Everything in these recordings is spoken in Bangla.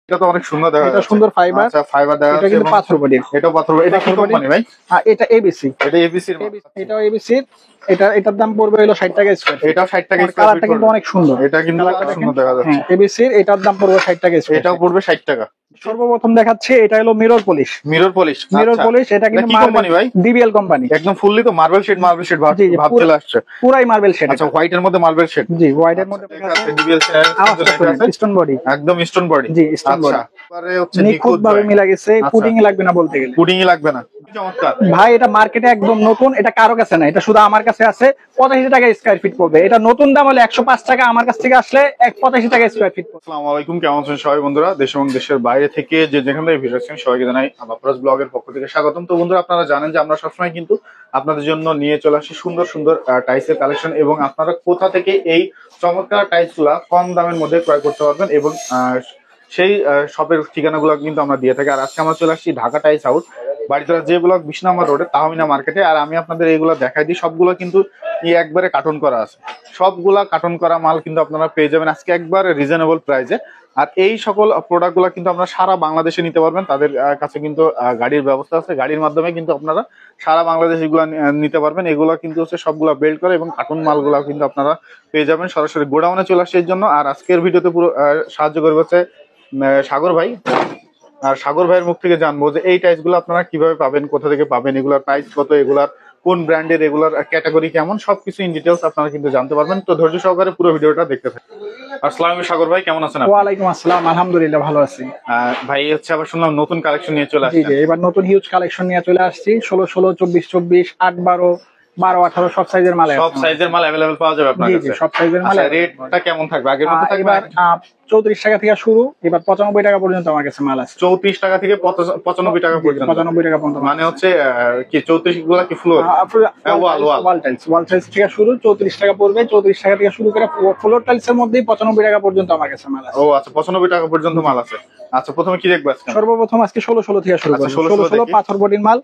এটা তো অনেক সুন্দর দেখা এটা যাচ্ছে। সুন্দর ফাইবার। আচ্ছা ফাইবার দেখা এটা যাচ্ছে কিন্তু এবং পাথর বডি। এটাও পাথর বডি। এটা কি কোম্পানি ভাই? এটা এবিসি। এটা এবিসি এর মাল। এটাও এবিসি। এটার দাম পড়বে হলো 60 টাকা স্কয়ার ফিট। এটাও 60 টাকা স্কয়ার ফিট। কালারটা কিন্তু অনেক সুন্দর। এটা কিন্তু অনেক সুন্দর দেখা যাচ্ছে। হ্যাঁ এবিসি এটার দাম পড়বে 60 টাকা স্কয়ার। এটাও পড়বে 60 টাকা। সর্বপ্রথম দেখাচ্ছি এটা হলো mirror polish. Mirror polish. Mirror polish এটা কিন্তু কি কোম্পানি ভাই? DBL company. একদম ফুললি তো মার্বেল শেড ভাব চলে আসছে। পুরাই মার্বেল শেড। আচ্ছা হোয়াইট এর মধ্যে মার্বেল শেড। জি হোয়াইট এর মধ্যে ডিবিএল স্টোন বডি। একদম স্টোন বডি। জি স্টোন বডি। পরে হচ্ছে নিখুঁত ভাবে মিলা গেছে। পুডিং এ লাগবে না বলতে গেলে। পুডিং এ লাগবে না। চমৎকার ভাই এটা মার্কেটে একদম নতুন। এটা কারো কাছে না, এটা শুধু আমার কাছে আছে। 85 টাকা স্কয়ার ফিট পড়বে। এটা নতুন দাম হলে 105 টাকা, আমার কাছ থেকে আসলে 85 টাকা স্কয়ার ফিট পড়বে। আসসালামু আলাইকুম, কেমন আছেন সবাই বন্ধুরা? দেশ এবং দেশের বাইরে থেকে যে যেখান থেকে ভিডিও দেখছেন সবাইকে জানাই আবাপ্রাস ব্লগের পক্ষ থেকে স্বাগতম। তো বন্ধুরা আপনারা জানেন যে আমরা সবসময় কিন্তু আপনাদের জন্য নিয়ে চলে আসি সুন্দর সুন্দর টাইলসের কালেকশন, এবং আপনারা কোথা থেকে এই চমৎকার টাইলস গুলা কম দামের মধ্যে ক্রয় করতে পারবেন এবং সেই শপের ঠিকানাগুলো কিন্তু আমরা দিয়ে থাকি। আর আজকে আমরা চলে আসছি ঢাকা টাইলস হাউস, বাড়িতলা যে ব্লক 20 নম্বর রোডে তাহমিনা মার্কেটে। আর আমি আপনাদের এইগুলো দেখাই দিই, সবগুলো কিন্তু একবারে কার্টন করা আছে। সবগুলা কার্টন করা মাল কিন্তু আপনারা পেয়ে যাবেন আজকে একবারে রিজনেবল প্রাইসে। আর এই সকল প্রোডাক্ট গুলা কিন্তু আপনারা সারা বাংলাদেশে নিতে পারবেন। তাদের কাছে কিন্তু গাড়ির ব্যবস্থা আছে, গাড়ির মাধ্যমে কিন্তু আপনারা সারা বাংলাদেশ এগুলো নিতে পারবেন। এগুলো কিন্তু হচ্ছে সবগুলা বেল্ট করে এবং কার্টন মালগুলা কিন্তু আপনারা পেয়ে যাবেন সরাসরি গোডাউনে চলে আসছে। এর জন্য আর আজকের ভিডিওতে পুরো সাহায্য করবে হচ্ছে সাগর ভাই। আর সাগর ভাইয়ের মুখ থেকে জানবো যে এই টাইলস গুলো আপনারা কিভাবে পাবেন, কোথা থেকে পাবেন, এগুলার প্রাইস কত, এগুলার কোন ব্র্যান্ডের, এগুলার ক্যাটাগরি কেমন, সবকিছু ইন ডিটেইলস আপনারা কিন্তু জানতে পারবেন। তো ধৈর্য সহকারে পুরো ভিডিওটা দেখতে থাকুন। আসসালামু আলাইকুম সাগর ভাই, কেমন আছেন আপনি? ওয়ালাইকুম আসসালাম, আলহামদুলিল্লাহ ভালো আছি। ভাই হচ্ছে আবার শুনলাম নতুন কালেকশন নিয়ে চলে জি আসছেন। জি এবার নতুন হিউজ কালেকশন নিয়ে চলে আসছি। 16, 16, 24, 24, 8, 12, 12, 18 সব সাইজের মাল আছে। সব সাইজের মাল अवेलेबल পাওয়া যাবে আপনার জি কাছে? জি সব সাইজের মাল। রেটটা কেমন থাকবে? আগের মতো থাকবে? এবার 34 টাকা থেকে শুরু, এবার 95 টাকা পর্যন্ত আমার কাছে মাল আছে। 34 টাকা থেকে 95 টাকা পর্যন্ত। 95 টাকা পর্যন্ত মানে হচ্ছে কি 34 গুলা কি ফ্লোর? ওয়াল টাইলস থেকে শুরু 34 টাকা পড়বে। 34 টাকা থেকে শুরু করে ফ্লোর টাইলস এর মধ্যেই 95 টাকা পর্যন্ত আমার কাছে মাল আছে। ও আচ্ছা 95 টাকা পর্যন্ত মাল আছে। আচ্ছা প্রথমে কি দেখবো আজকে? সর্বপ্রথম আজকে 16, 16 থেকে শুরু করব। 16, 16 পাথর বডির মাল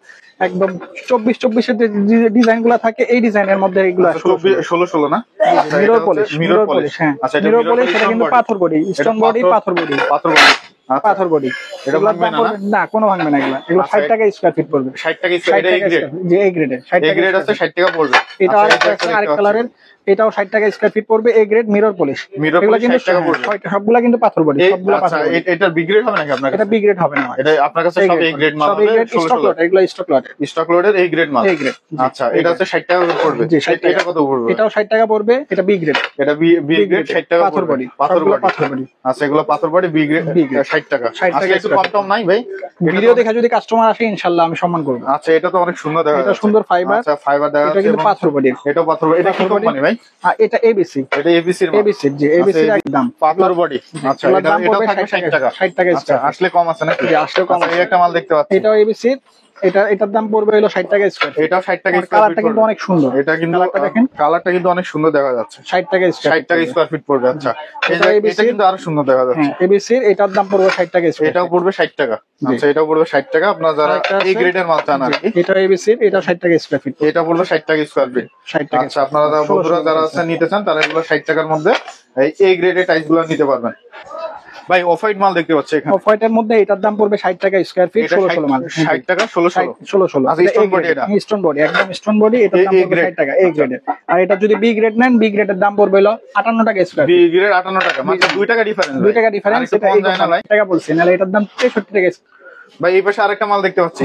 একদম 24, 24 এর যে ডিজাইন গুলা থাকে এই ডিজাইনের মধ্যে এগুলো 16, 16 না? Mirror polish. হ্যাঁ আচ্ছা মিরর পলিশ এটা কিন্তু পাথর বডি, স্টোন বডি, পাথর বডি। পাথর বডি এটা ভাঙবে না, কোনো ভাঙবে না। এগুলো 60 টাকা স্কয়ার ফিট পড়বে। 60 টাকা স্কয়ার। এটা এ গ্রেড। যে এ গ্রেডের 60 টাকা গ্রেড আছে 60 টাকা পড়বে। এটা আরেক কালারের, এটাও 60 টাকা স্কয়ার ফিট পড়বে। A grade mirror polish. এগুলো কিন্তু 60 টাকা পড়বে। সবগুলা কিন্তু পাথর বডি, সবগুলা পাথর বডি। এটা বি গ্রেড হবে নাকি আপনার কাছে? এটা বি গ্রেড হবে না, এটা আপনার কাছে সব এ গ্রেড মাল সব হবে। এ গ্রেড স্টক লট, এগুলো স্টক লট। স্টক লটের এ গ্রেড মাল। A grade. আচ্ছা এটা হচ্ছে 60 টাকা পড়বে। জি 60 টাকা। এটা কত পড়বে? এটাও 60 টাকা পড়বে। এটা বি গ্রেড। এটা বি গ্রেড 60 টাকা পাথর বডি, পাথর বডি। আচ্ছা এগুলো পাথর বডি বি গ্রেড 60 টাকা। 60 টাকা একটু কম নাই ভাই? ভিডিও দেখে যদি কাস্টমার আসে ইনশাআল্লাহ আমি সম্মান করব। আচ্ছা এটা তো অনেক সুন্দর দেখা এটা যাচ্ছে। সুন্দর ফাইবার। আচ্ছা ফাইবার দেখা এটা যাচ্ছে কিন্তু এবং পাথর বডি। এটাও পাথর বডি। এটা কি কোম্পানি ভাই? এটা এবিসি। এটা এবিসি এর মাল। এবিসি জি এবিসি এর একদম পাথর বডি। আচ্ছা এটা থাকবে 60 টাকা। 60 টাকা আচ্ছা আসলে কম আছে নাকি? জি আসলে কম। এই একটা মাল দেখতে পাচ্ছি। এটাও এবিসি। এটার দাম পড়বে হলো 60 টাকা স্কয়ার। এটাও 60 টাকা স্কয়ার ফিট। কালারটা কিন্তু অনেক সুন্দর। এটা কিন্তু কালারটা কিন্তু অনেক সুন্দর দেখা যাচ্ছে। 60 টাকা স্কয়ার। 60 টাকা স্কয়ার ফিট পড়বে। আচ্ছা এটা কিন্তু আরো সুন্দর দেখা যাচ্ছে। হ্যাঁ এবিসি এটার দাম পড়বে 60 টাকা স্কয়ার। এটাও পড়বে 60 টাকা। আচ্ছা এটাও পড়বে 60 টাকা। আপনারা যারা এই গ্রেডের মাল চান আর কি, এটা এবিসি এটা 60 টাকা স্কয়ার ফিট। এটা পড়বে 60 টাকা স্কয়ার ফিট। 60 টাকা। আচ্ছা আপনারা বন্ধুরা যারা আছে নিতে চান তারা এগুলো 60 টাকার মধ্যে এই গ্রেডের টাইলস গুলো নিতে পারবেন। ভাই অফ হোয়াইট মাল দেখতে পাচ্ছি এখানে। অফ হোয়াইটের মধ্যে এটার দাম পড়বে 60 টাকা স্কয়ার ফিট। 16, 16 মাল 60 টাকা 16, 16। আচ্ছা স্টোন বডি। এটা স্টোন বডি একদম স্টোন বডি। এটার দাম পড়বে 60 টাকা এ গ্রেডের। আর এটা যদি বি গ্রেড নেন, বি গ্রেডের দাম পড়বে হলো 58 টাকা স্কয়ার বি গ্রেড 58 টাকা, মাত্র 2 টাকা ডিফারেন্স। 2 টাকা ডিফারেন্স। এটা এই টাকা বলছি, নালে এটার দাম 63 টাকা। ভাই এই পাশে আরেকটা মাল দেখতে পাচ্ছি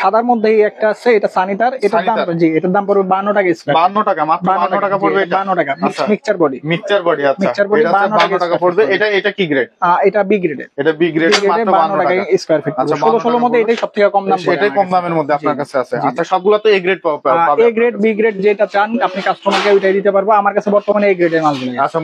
সাদার মধ্যে একটা আছে, এটা সানিটার। এটার দাম জি এটার দাম পড়বে 52 টাকা স্কয়ার। 52 টাকা, মাত্র 52 টাকা পড়বে। 52 টাকা মিক্সচার বডি। Mixture body. আচ্ছা মিক্সচার বডি এটা 52 টাকা পড়বে। এটা কি গ্রেড? এটা বি গ্রেডের। এটা বি গ্রেড মাত্র 52 টাকা স্কয়ার ফিট। আচ্ছা 16, 16 মধ্যে এটাই সবথেকে কম দাম। এটাই কম দামের মধ্যে আপনার কাছে আছে। আচ্ছা সবগুলা তো এ গ্রেড পাবেন। এ গ্রেড বি গ্রেড যেটা চান আপনি কাস্টমারকে ওইটাই দিতে পারবো। আমার কাছে বর্তমানে এ গ্রেডের মালগুলো আছে। আচ্ছা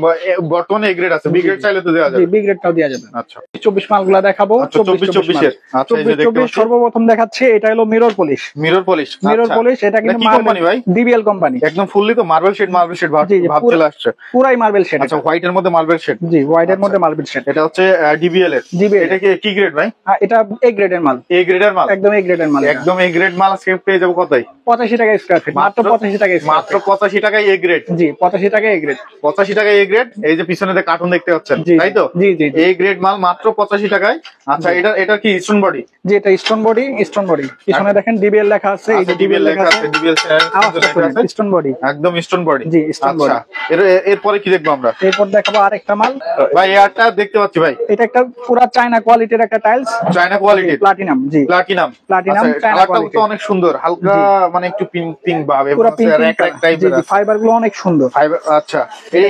বর্তমানে এ গ্রেড আছে, বি গ্রেড চাইলে তো দেওয়া যাবে। জি বি গ্রেডটাও দেওয়া যাবে। আচ্ছা 24 মালগুলো দেখাবো। 24 এর। আচ্ছা 24 সর্বপ্রথম দেখাচ্ছি, এটা হলো mirror polish. Mirror polish, mirror polish, এটা কিন্তু কি কোম্পানি ভাই? DBL company. একদম ফুললি তো মার্বেল শেড ভাব চলে আসছে, পুরাই মার্বেল শেড। আচ্ছা, হোয়াইট এর মধ্যে মার্বেল শেড। জি, হোয়াইট এর মধ্যে মার্বেল শেড। এটা হচ্ছে ডিবিএল এর। এটা কি গ্রেড ভাই? এটা এ গ্রেডের মাল। এ গ্রেডের মাল, একদম এ গ্রেডের মাল। একদম এ গ্রেড মাল। আজকে পেয়ে যাবো কতই? 85 টাকা স্কয়ার ফিট, মাত্র 85 টাকা। মাত্র 85 টাকায় এ গ্রেড। জি, 85 টাকা এ গ্রেড। 85 টাকায় এ গ্রেড। এই যে পিছনে যে কার্টুন দেখতে পাচ্ছেন, তাই তো? জি জি, এ গ্রেড মাল মাত্র 85 টাকায়। আচ্ছা, এটা কি স্টোন বডি? জি, এটা স্টোন বডি। স্টোন বডি পিছনে দেখেন ডিবিএল লেখা আছে, এই যে ডিবিএল লেখা আছে, ডিবিএল স্টোন বডি, একদম স্টোন বডি। জি, স্টোন বডি। এরপরে কি দেখবো আমরা? এরপর দেখাবো আরেকটা মাল ভাই, এয়ারটা দেখতে পাচ্ছি ভাই, এটা একটা পুরা চায়না কোয়ালিটির একটা টাইলস, চায়না কোয়ালিটি, প্লাটিনাম। জি, প্লাটিনাম। চায়না কোয়ালিটি, অনেক সুন্দর, হালকা মানে একটু পিঙ্ক ভাব, পুরো পিঙ্ক টাইপের। ফাইবার গুলো অনেক সুন্দর। আচ্ছা,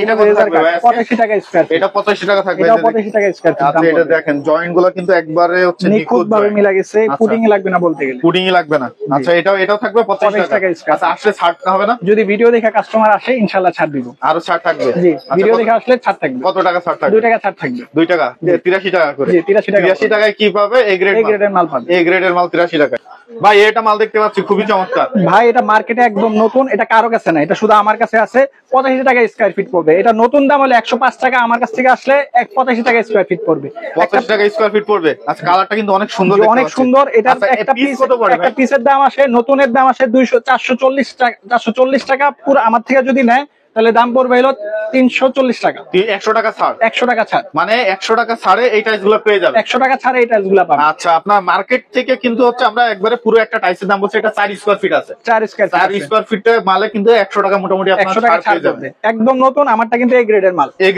এটা কত থাকবে ভাই? 85 টাকা স্কয়ার ফিট। এটা 85 টাকা থাকবে। এটা 85 টাকা স্কয়ার ফিট। আচ্ছা, এটা দেখেন জয়েন্ট গুলো কিন্তু একবারে হচ্ছে নিখুঁত ভাবে মিলা গেছে, পুডিং লাগবে না বলতে গেলে। পুডিং লাগবে না। আচ্ছা, এটাও থাকবে 85 টাকা। আচ্ছা, আসলে ছাড় হবে না? যদি ভিডিও দেখে কাস্টমার আসে ইনশাআল্লাহ ছাড় দিব। আরো ছাড় থাকবে? জি, ভিডিও দেখে আসলে ছাড় থাকবে। কত টাকা ছাড় থাকবে? 2 টাকা ছাড় থাকবে। 2 টাকা, 83 টাকা করে। জি, 83 টাকায় কি পাবে? এ গ্রেডের মাল পাবে। এ গ্রেডের মাল 83 টাকা। ভাই, এটা মাল দেখতে পাচ্ছি খুবই চমৎকার। ভাই, এটা মার্কেটে একদম নতুন, এটা কারো কাছে না, এটা শুধু আমার কাছে আছে। 85 টাকা স্কয়ার ফিট পড়বে। এটা নতুন দাম হলে 105 টাকা, আমার কাছ থেকে আসলে 85 টাকা স্কয়ার ফিট পড়বে। 85 টাকা স্কয়ার ফিট পড়বে। আচ্ছা, কালারটা কিন্তু অনেক সুন্দর, অনেক সুন্দর। এটা একটা পিস কত পড়ে? একটা পিসের দাম আসে, নতুনের দাম আসে 440 টাকা। 440 টাকা পুরো আমার থেকে যদি নেয় তাহলে দাম পড়বে হলো 340 টাকা। 100 টাকা ছাড়। 100 টাকা ছাড়, মানে 100 টাকা ছাড়ে এই টাইলস গুলো পেয়ে যাবে। 100 টাকা ছাড়ে এই টাইলস গুলো পাবে। আচ্ছা, আপনার মার্কেট থেকে কিন্তু হচ্ছে আমরা একবারে পুরো একটা টাইলসের দাম বলছি, এটা 4 স্কয়ার ফিট আছে। 4 স্কয়ার ফিট মালে কিন্তু 100 টাকা মোটামুটি আপনার 100 টাকা ছাড় পেয়ে যাবে। একদম নতুন। আমারটা কিন্তু এ গ্রেডের মাল। এ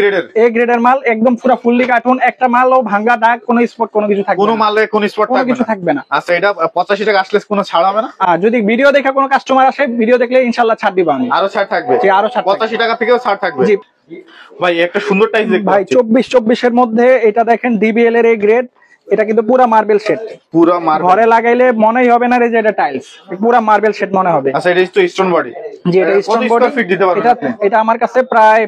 গ্রেডের মাল একদম পুরো ফুললি কার্টুন। একটা মালও ভাঙা দাগ, কোনো স্পট, কোনো কিছু থাকবে না। কোনো মালে কোনো স্পট থাকবে না। আচ্ছা, এটা 85 টাকা আসলে কোনো ছাড় হবে না? যদি ভিডিও দেখে কোনো কাস্টমার আসে, ভিডিও দেখলে ইনশাআল্লাহ ছাড় দিব আমি। আরো ছাড় থাকবে? জি, আরো ছাড়। 85 টাকা থেকেও ছাড় থাকবে। জি ভাই, একটা সুন্দর টাইলস দেখতে ভাই, 24 এর মধ্যে এটা দেখেন ডিবিএল এর এ গ্রেড। এটা কিন্তু পুরা মার্বেল শেড, পুরা মার্বেল। ঘরে লাগাইলে মনেই হবে না যে এটা টাইলস, পুরা মার্বেল শেড মনে হবে। আচ্ছা, এটা তো স্টোন বডি। জি, এটা স্টোন বডি। ফিট দিতে পারবেন আপনি? এটা আমার কাছে প্রায়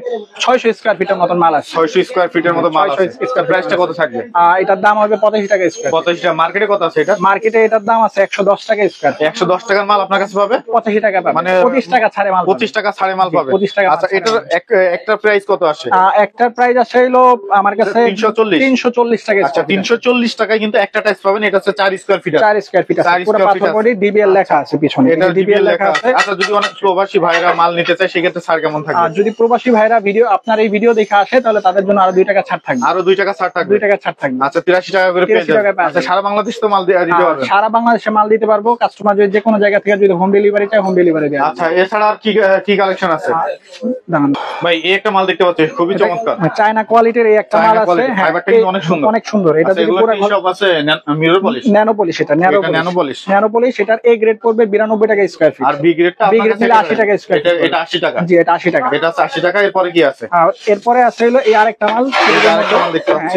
600 স্কয়ার ফিটের মত মাল আছে। 600 স্কয়ার ফিটের মত মাল আছে। প্রাইসটা কত থাকবে? এটার দাম হবে 85 টাকা স্কয়ার। 85 টাকা। মার্কেটে কত আছে এটা? মার্কেটে এটার দাম আছে 110 টাকা স্কয়ার। 110 টাকার মাল আপনার কাছে পাবে 85 টাকা পাবে। মানে 25 টাকা ছাড়ে মাল, 25 টাকা ছাড়ে মাল পাবে। 25 টাকা। আচ্ছা, এটার একটা প্রাইস কত আসে? একটার প্রাইস আসে হলো আমার কাছে 340 টাকা। আচ্ছা, 340 টাকায় কিন্তু একটা টাইলস পাবেন। এটা হচ্ছে 4 স্কয়ার ফিট। 4 স্কয়ার ফিট আছে, পুরো পাথর বডি, ডিবিএল লেখা আছে পিছনে। এটা ডিবিএল লেখা আছে। আচ্ছা, যদি অনেক প্রবাসী ভাইরা মাল নিতে চায় সেক্ষেত্রে ছাড় কেমন থাকবে? আর যদি প্রবাসী ভাইরা আপনার এই ভিডিও দেখে আসে তাহলে তাদের জন্য আরো 2 টাকা ছাড় থাকবে। আরো 2 টাকা ছাড় থাকবে। 2 টাকা ছাড় থাকবে। আচ্ছা, 83 টাকা করে পেয়ে যাবেন। আচ্ছা, সারা বাংলাদেশ তো মাল দিতে পারবেন? সারা বাংলাদেশে মাল দিতে পারবো। কাস্টমার যদি যে কোনো জায়গা থেকে যদি হোম ডেলিভারি চায়, হোম ডেলিভারি দেয়। আচ্ছা, এছাড়া আর কি কালেকশন আছে ভাই? এই একটা মাল দেখতে পাচ্ছি খুবই চমৎকার, চায়না কোয়ালিটির এই একটা মাল আছে। ফাইবারটা কিন্তু অনেক সুন্দর, অনেক সুন্দর। এটা পুরো সব আছে মিরর পলিশ, ন্যানো পলিশ। এটা ন্যানো পলিশ। এটার এ গ্রেড পড়বে 92 টাকা স্কয়ার ফিট। আর বি গ্রেডটা আপনার কাছে 80 টাকা স্কয়ার ফিট। এটা 80 টাকা। জি, এটা 80 টাকা। এটা 80 টাকা। এরপরে কি আছে? এরপরে আছে হলো এই আরেকটা মাল।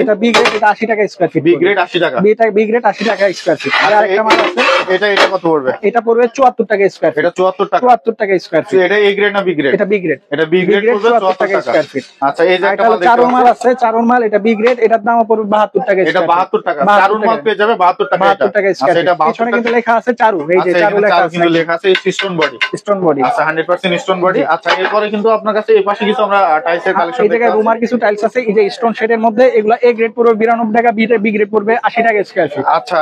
এটা বি গ্রেড, এটা 80 টাকা স্কয়ার ফিট। বি গ্রেড 80 টাকা। বি গ্রেড 80 টাকা স্কয়ার ফিট। আর আরেকটা মাল আছে, এটা কত পড়বে? এটা পড়বে 74 টাকা স্কয়ার ফিট। এটা 74 টাকা। 74 টাকা স্কয়ার ফিট। এটা এ গ্রেড না বি গ্রেড? এটা বি গ্রেড। এটা বি গ্রেড পড়বে 74 টাকা স্কয়ার ফিট। আচ্ছা, এই যে একটা মাল চারুন মাল আছে, চারুন মাল। এটা বি গ্রেড, এটার দাম পড়বে 72 টাকা। এটা 72 টাকা। চারুন মাল পেয়ে যাবে 72 টাকা। 72 টাকা স্কয়ার ফিট। এটা 72 টাকা কিন্তু লেখা আছে চারু। এই যে চারু লেখা আছে, কিন্তু লেখা আছে স্টোন বডি। Stone body. আচ্ছা, 100% স্টোন বডি। আচ্ছা, এরপরে কিন্তু আপনার কাছে এই পাশে কিছু আমরা টাইলসের কালেকশন এই জায়গায় রুমার কিছু টাইলস আছে। এই যে স্টোন শেডের মধ্যে এগুলা এ গ্রেড পড়বে 92 টাকা, বি গ্রেড পড়বে 80 টাকা স্কয়ার ফিট। আচ্ছা,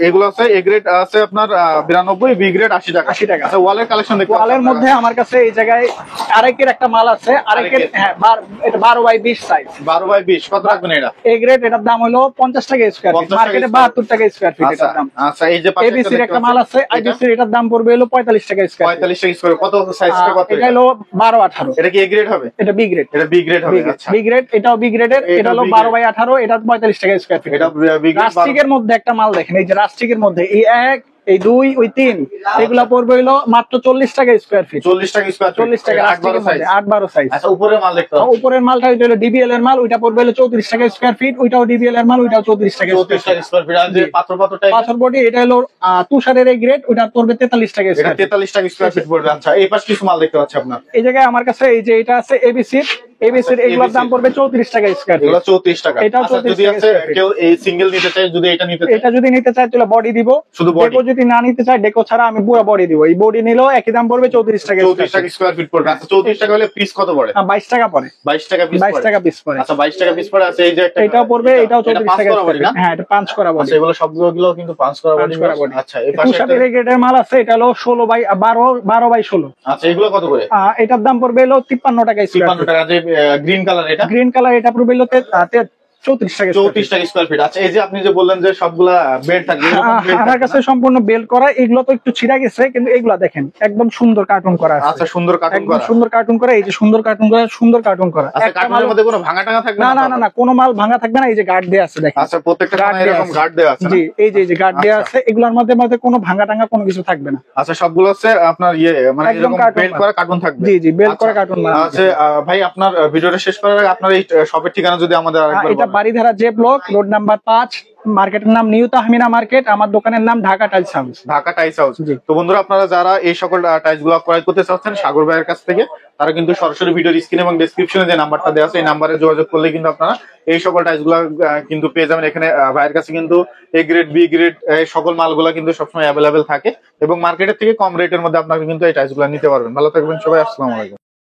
এগুলো আছে এ গ্রেড আছে আপনার 92, বি গ্রেড 80 টাকা। 80 টাকা। আচ্ছা, ওয়ালের কালেকশন দেখতে ওয়ালের মধ্যে আমার কাছে এই জায়গায় আরেকের একটা মাল আছে। আরেকের, হ্যাঁ, এটা 12 বাই 20 সাইজ। 12 বাই 20 কত রাখবেন এটা? এ গ্রেড, এটার দাম হলো 50 টাকা স্কয়ার ফিট। মার্কেটে 72 টাকা স্কয়ার ফিট এটার দাম। আচ্ছা, এই যে এবিসির একটা মাল আছে। আইবিসির এটার দাম পড়বে হলো 45 টাকা স্কয়ার ফিট। 45 টাকা স্কয়ার। কত সাইজটা কত? এটা হলো 12 18। এটা কি এ গ্রেড হবে? এটা বি গ্রেড। এটা বি গ্রেড হবে। আচ্ছা, বি গ্রেড। এটাও বি গ্রেডের। এটা হলো 12 বাই 18। এটা 45 টাকা স্কয়ার ফিট। এটা বি গ্রেড। রাস্টিকের মধ্যে একটা মাল দেখেন। এই যে রাস্টিকের মধ্যে এই 1, এই 2, ওই 3, এগুলা পড়বে হলো মাত্র 40 টাকা স্কয়ার ফিট। 40 টাকা স্কয়ার। 40 টাকা। রাস্টিকের মধ্যে 8-12 সাইজ। আচ্ছা, উপরের মাল দেখতে হবে। উপরের মালটা ওইটা হলো ডিবিএল এর মাল। ওইটা পড়বে হলো 34 টাকা স্কয়ার ফিট। ওইটাও ডিবিএল এর মাল। ওইটাও 34 টাকা স্কয়ার ফিট। আর যে পাথর টাইপ পাথর বডি, এটা হলো তুষারের এই গ্রেড। ওইটা পড়বে 43 টাকা স্কয়ার ফিট। 43 টাকা স্কয়ার ফিট পড়বে। আচ্ছা, এই পাশে কিছু মাল দেখতে পাচ্ছি আপনার। এই জায়গায় আমার কাছে এই যে এটা আছে এবিসির। এবিসি এগুলোর দাম পড়বে 34 টাকা স্কয়ার ফিট। এগুলো 34 টাকা। এটাও আচ্ছা, 34 যদি টাকা আছে square feet। কেউ এই সিঙ্গেল নিতে চায়, যদি এটা নিতে চায়, এটা যদি নিতে চায় তাহলে বডি দিব, শুধু body? ডেকো যদি না নিতে চায় ডেকো ছাড়া আমি পুরো বডি দিব। এই বডি নিলেও একই দাম পড়বে 34 টাকা 34 টাকা স্কয়ার ফিট পড়বে। আচ্ছা, 34 টাকা হলে পিস কত পড়ে? 22 টাকা পড়ে, 22 টাকা পিস 22 পড়ে। টাকা পিস পড়ে। আচ্ছা, 22 টাকা পিস পড়ে। আছে এই যে একটা এটাও পড়বে, এটাও 34 পাঁচ টাকা করা body না? হ্যাঁ, এটা 5 করা বডি। আচ্ছা, এগুলো সবগুলো কিন্তু 5 করা পাঁচ করা body। বডি। আচ্ছা, এই পাশে কুশাটের একটা- এই গ্রেডের মাল আছে, এটা হলো 16 বাই 12 বাই 16। আচ্ছা, এগুলো কত করে? এটার দাম পড়বে হলো 53 টাকা স্কয়ার 53 টাকা। যে গ্রিন কালার, এটা গ্রিন কালার এটা পড়বে হলো 34 টাকা 34 টাকা স্কয়ার ফিট। আচ্ছা, এই যে আপনি যে বললেন যে সবগুলা বেড থাকে, এরকম bed আমার থাকে কাছে না? সম্পূর্ণ বেল করা, এগুলো তো একটু ছিঁড়া গেছে, কিন্তু এগুলা দেখেন একদম সুন্দর কার্টুন করা আছে। আচ্ছা, সুন্দর কার্টুন একদম করা। সুন্দর কার্টুন করা, এই যে সুন্দর কার্টুন করা, সুন্দর কার্টুন করা। আচ্ছা, একটা কার্টুনের মাল- মধ্যে কোনো ভাঙা টাঙা থাকবে না না না না, কোনো মাল ভাঙা থাকবে না। এই যে গার্ড দেয়া আছে দেখেন। আচ্ছা, প্রত্যেকটা Guard কোণায় দেয়া এরকম আছে। গার্ড দেওয়া আছে না? জি, এই যে গার্ড দেয়া আচ্ছা। আছে, এগুলোর মধ্যে মধ্যে কোনো ভাঙা টাঙা কোনো কিছু থাকবে না। আচ্ছা, সবগুলো হচ্ছে আপনার মানে একদম এরকম cartoon বেল্ট মাল। করা কার্টুন থাকবে। জি জি, বেল আচ্ছা, করা কার্টুন মাল। আচ্ছা, ভাই আপনার ভিডিওটা শেষ করার আগে আপনার এই শপের ঠিকানা যদি আমাদের আরেকবার এটা বলেন। Baridhara J block, road number 5, মার্কেটের নাম নিউ তাহমিনা মার্কেট, আমার দোকানের নাম Dhaka tiles house. Dhaka tiles house. জি। তো বন্ধুরা, আপনারা যারা এই সকল টাইলস গুলো ক্রয় করতে চাচ্ছেন সাগর ভাইয়ের কাছ থেকে, তারা কিন্তু সরাসরি ভিডিওর স্ক্রিন এবং ডেসক্রিপশনে যে নাম্বারটা দেওয়া আছে এই নাম্বারে যোগাযোগ করলে কিন্তু আপনারা এই সকল টাইলস গুলো কিন্তু পেয়ে যাবেন। এখানে ভাইয়ের কাছে কিন্তু এ গ্রেড, বি গ্রেড এই সকল মালগুলা কিন্তু সবসময় অ্যাভেলেবেল থাকে এবং মার্কেটের থেকে কম রেটের মধ্যে আপনারা কিন্তু এই টাইলস গুলো নিতে পারবেন। ভালো থাকবেন সবাই, আসসালামু আলাইকুম।